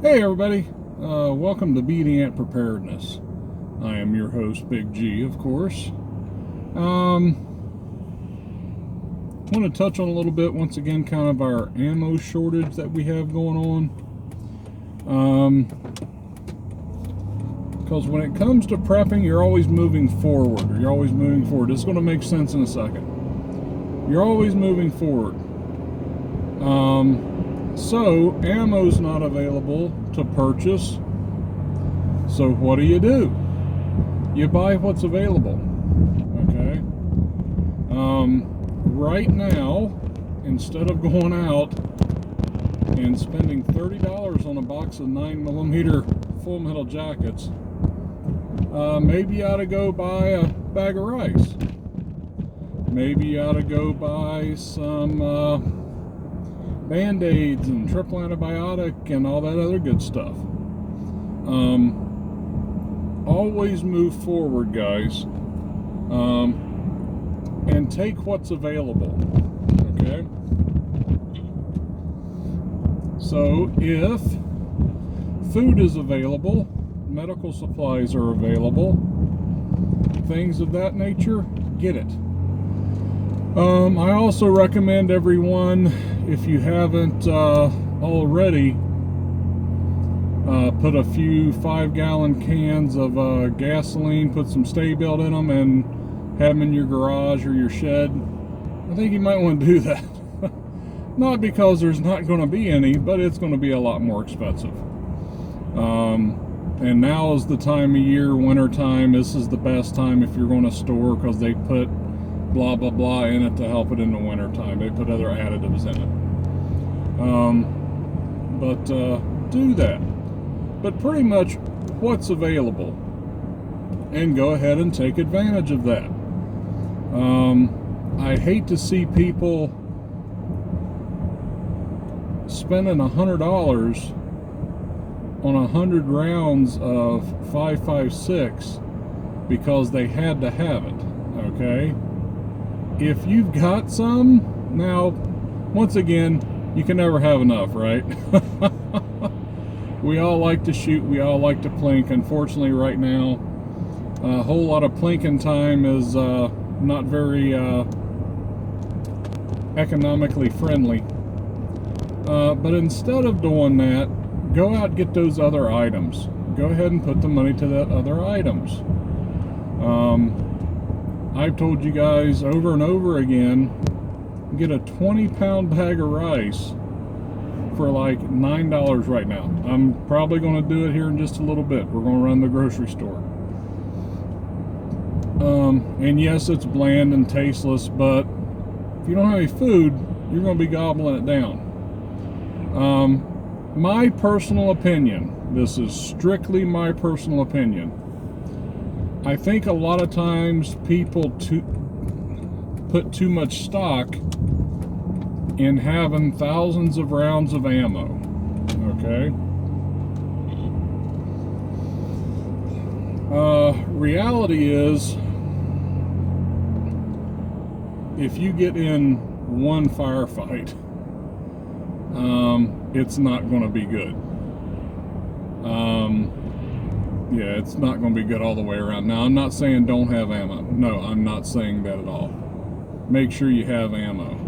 Hey everybody, welcome to Preparedness. I am your host, Big G, of course. I want to touch on a little bit, once again, kind of our ammo shortage that we have going on. Because when it comes to prepping, you're always moving forward, or you're always moving forward. This is going to make sense in a second. You're always moving forward. So, ammo's not available to purchase. So what do? You buy what's available. Okay? Right now, instead of going out and spending $30 on a box of 9mm full metal jackets, maybe you ought to go buy a bag of rice. Maybe you ought to go buy some Band-Aids and triple antibiotic and all that other good stuff. Always move forward, guys, and take what's available. Okay? So if food is available, medical supplies are available, things of that nature, get it. I also recommend everyone, if you haven't already, put a few 5-gallon cans of gasoline, put some stay built in them, and have them in your garage or your shed. I think you might want to do that. Not because there's not going to be any, but it's going to be a lot more expensive. And now is the time of year, winter time. This is the best time if you're going to store, because they put blah blah blah in it to help it in the winter time. They put other additives in it. Do that. But pretty much what's available, and go ahead and take advantage of that. I hate to see people spending $100 on 100 rounds of 5.56 because they had to have it. Okay? If you've got some, now, once again, you can never have enough, right? We all like to shoot, we all like to plink. Unfortunately, right now, a whole lot of plinking time is not very economically friendly. But instead of doing that, go out and get those other items. Go ahead and put the money to that other items. I've told you guys over and over again, get a 20-pound bag of rice for like $9 right now. I'm probably going to do it here in just a little bit. We're going to run the grocery store. And yes, it's bland and tasteless, but if you don't have any food, you're going to be gobbling it down. My personal opinion, this is strictly my personal opinion, I think a lot of times people put too much stock in having thousands of rounds of ammo. Okay? Reality is, if you get in one firefight, it's not going to be good. Yeah, it's not going to be good all the way around. Now, I'm not saying don't have ammo. No, I'm not saying that at all. Make sure you have ammo.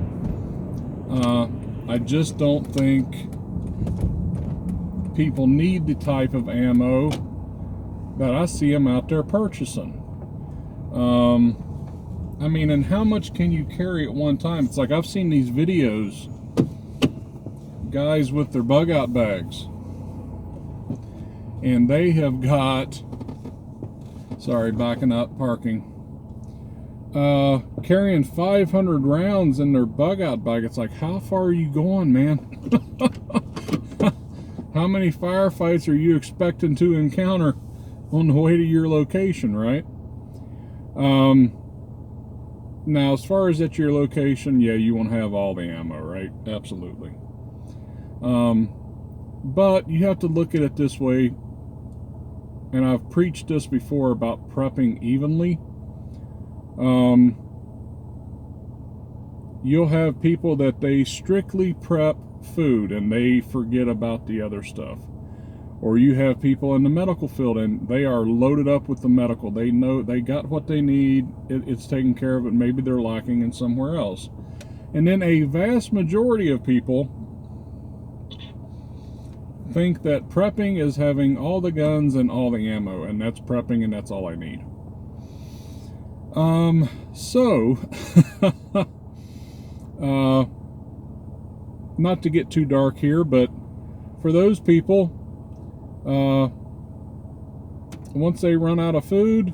I just don't think people need the type of ammo that I see them out there purchasing. I mean, and how much can you carry at one time? It's like I've seen these videos, guys with their bug out bags, and they have got, sorry, backing up, parking, carrying 500 rounds in their bug out bag. It's like, how far are you going, man? How many firefights are you expecting to encounter on the way to your location, right? Now, as far as at your location, yeah, you want to have all the ammo, right? Absolutely. But you have to look at it this way, and I've preached this before about prepping evenly. You'll have people that they strictly prep food and they forget about the other stuff. Or you have people in the medical field and they are loaded up with the medical. They know they got what they need. It's taken care of, but maybe they're lacking in somewhere else. And then a vast majority of people think that prepping is having all the guns and all the ammo, and that's prepping and that's all I need. So not to get too dark here, but for those people, once they run out of food,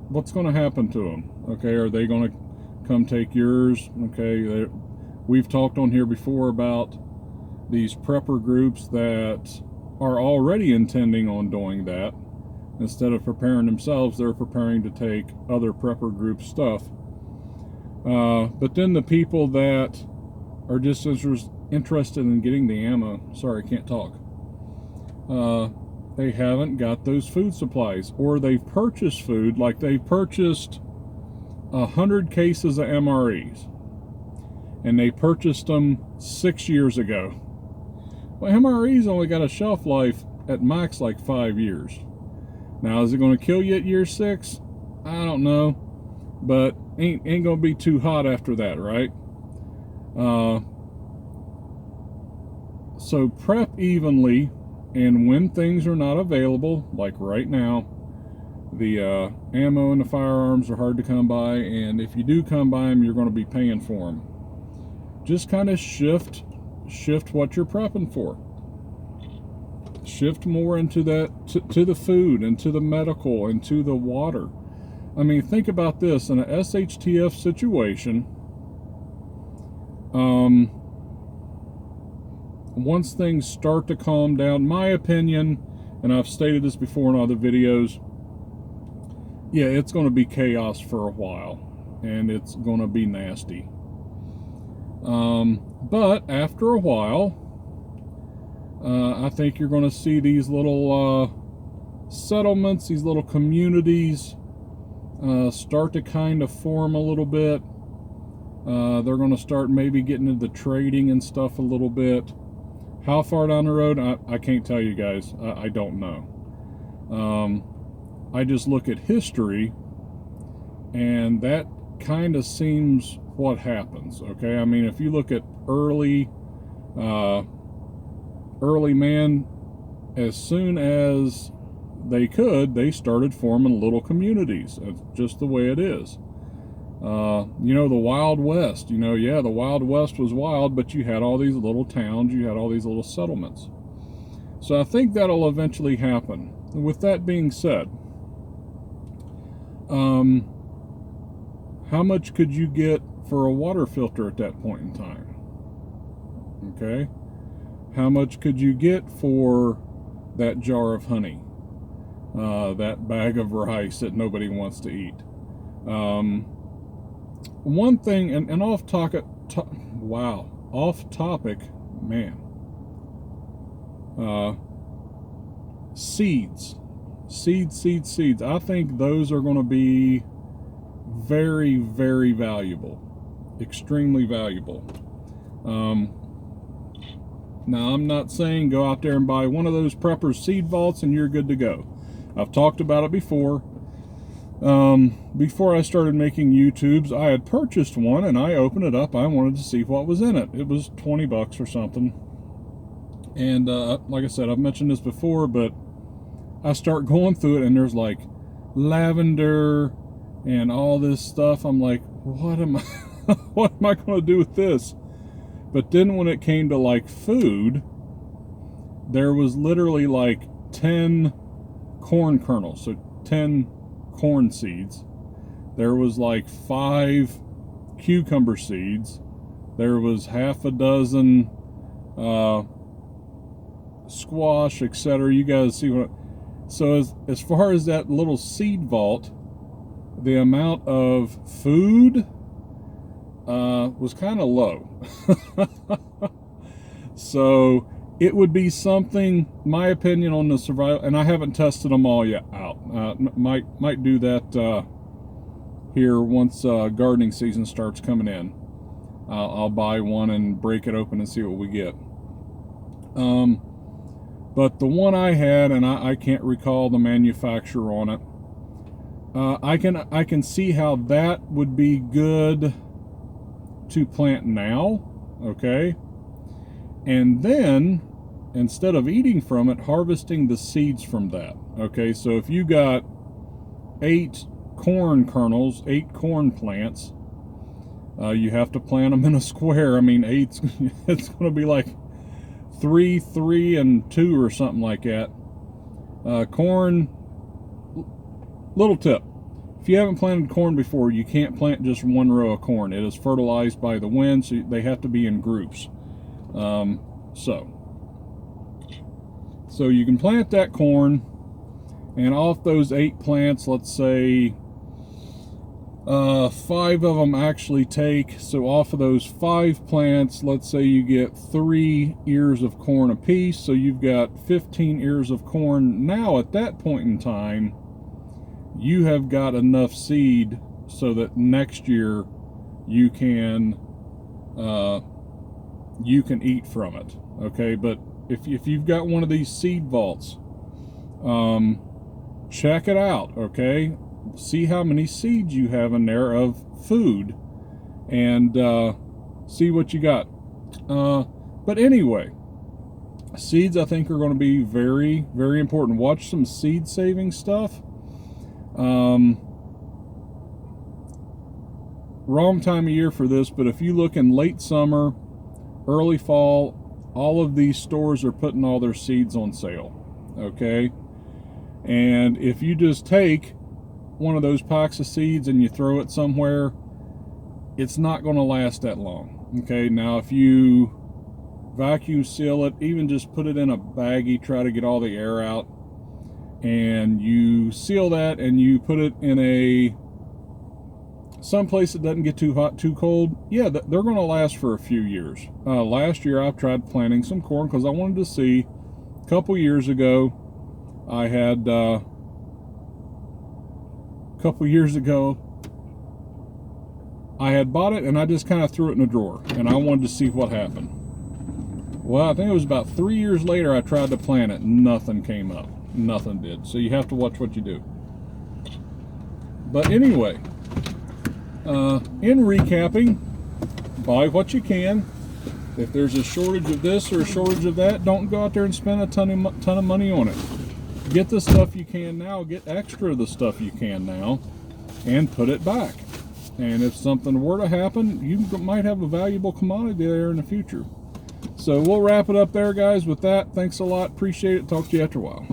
what's going to happen to them? Okay, are they going to come take yours? Okay, we've talked on here before about these prepper groups that are already intending on doing that. Instead of preparing themselves, they're preparing to take other prepper group stuff. But then the people that are just interested in getting the ammo, sorry, I can't talk. They haven't got those food supplies, or they've purchased food, like they've purchased 100 cases of MREs, and they purchased them 6 years ago. Well, MREs only got a shelf life at max like 5 years. Now, is it going to kill you at year 6? I don't know, but ain't going to be too hot after that, right? So prep evenly, and when things are not available, like right now, the ammo and the firearms are hard to come by, and if you do come by them, you're going to be paying for them. Just kind of shift what you're prepping for. Shift more into that, to the food, and to the medical, and to the water. I mean, think about this. In a shtf situation, once things start to calm down, my opinion, and I've stated this before in other videos, yeah, it's going to be chaos for a while, and it's going to be nasty. But after a while, I think you're going to see these little settlements, these little communities start to kind of form a little bit. They're going to start maybe getting into the trading and stuff a little bit. How far down the road, I can't tell you guys. I don't know. I just look at history, and that kind of seems what happens. Okay, I mean, if you look at early man, as soon as they started forming little communities. It's just the way it is. You know, the Wild West, yeah, the Wild West was wild, but you had all these little towns, you had all these little settlements. So I think that'll eventually happen. With that being said, how much could you get for a water filter at that point in time? Okay. How much could you get for that jar of honey? That bag of rice that nobody wants to eat? One thing, and off topic, man. Seeds. I think those are going to be very, very valuable. Extremely valuable. Now, I'm not saying go out there and buy one of those Prepper seed vaults and you're good to go. I've talked about it before. Before I started making YouTubes, I had purchased one and I opened it up. I wanted to see what was in it. It was 20 bucks or something. And like I said, I've mentioned this before, but I start going through it and there's like lavender and all this stuff. I'm like, what am I going to do with this? But then when it came to like food, there was literally like 10 corn kernels, so 10 corn seeds. There was like 5 cucumber seeds. There was half a dozen squash, etc. You guys see what? So as far as that little seed vault, the amount of food was kind of low. So it would be something, my opinion on the survival, and I haven't tested them all yet out. Might do that here once gardening season starts coming in. I'll buy one and break it open and see what we get. But the one I had, and I can't recall the manufacturer on it, I can see how that would be good to plant now, okay? And then, instead of eating from it, harvesting the seeds from that, okay? So if you got 8 corn kernels, 8 corn plants, you have to plant them in a square. I mean, 8, it's going to be like 3, 3, and 2 or something like that. Corn, little tip. If you haven't planted corn before, you can't plant just one row of corn. It is fertilized by the wind, so they have to be in groups. So you can plant that corn, and off those 8 plants, let's say 5 of them actually take. So off of those 5 plants, let's say you get 3 ears of corn apiece. So you've got 15 ears of corn. Now at that point in time, you have got enough seed so that next year you can eat from it. Okay, but if you've got one of these seed vaults, check it out. Okay, see how many seeds you have in there of food, and see what you got. But anyway, seeds I think are going to be very, very important. Watch some seed saving stuff. Wrong time of year for this, but if you look in late summer, early fall, all of these stores are putting all their seeds on sale. Okay, and if you just take one of those packs of seeds and you throw it somewhere, it's not going to last that long. Okay, now if you vacuum seal it, even just put it in a baggie, try to get all the air out, and you seal that and you put it in a someplace that doesn't get too hot, too cold, yeah, they're going to last for a few years. Last year I tried planting some corn because I wanted to see. A couple years ago I had I had bought it and I just kind of threw it in a drawer and I wanted to see what happened. Well, I think it was about 3 years later I tried to plant it. Nothing came up. Nothing did. So you have to watch what you do. But anyway, in recapping, buy what you can. If there's a shortage of this or a shortage of that, don't go out there and spend a ton of money on it. Get the stuff you can now, get extra of the stuff you can now, and put it back. And if something were to happen, you might have a valuable commodity there in the future. So we'll wrap it up there, guys, with that. Thanks a lot. Appreciate it. Talk to you after a while.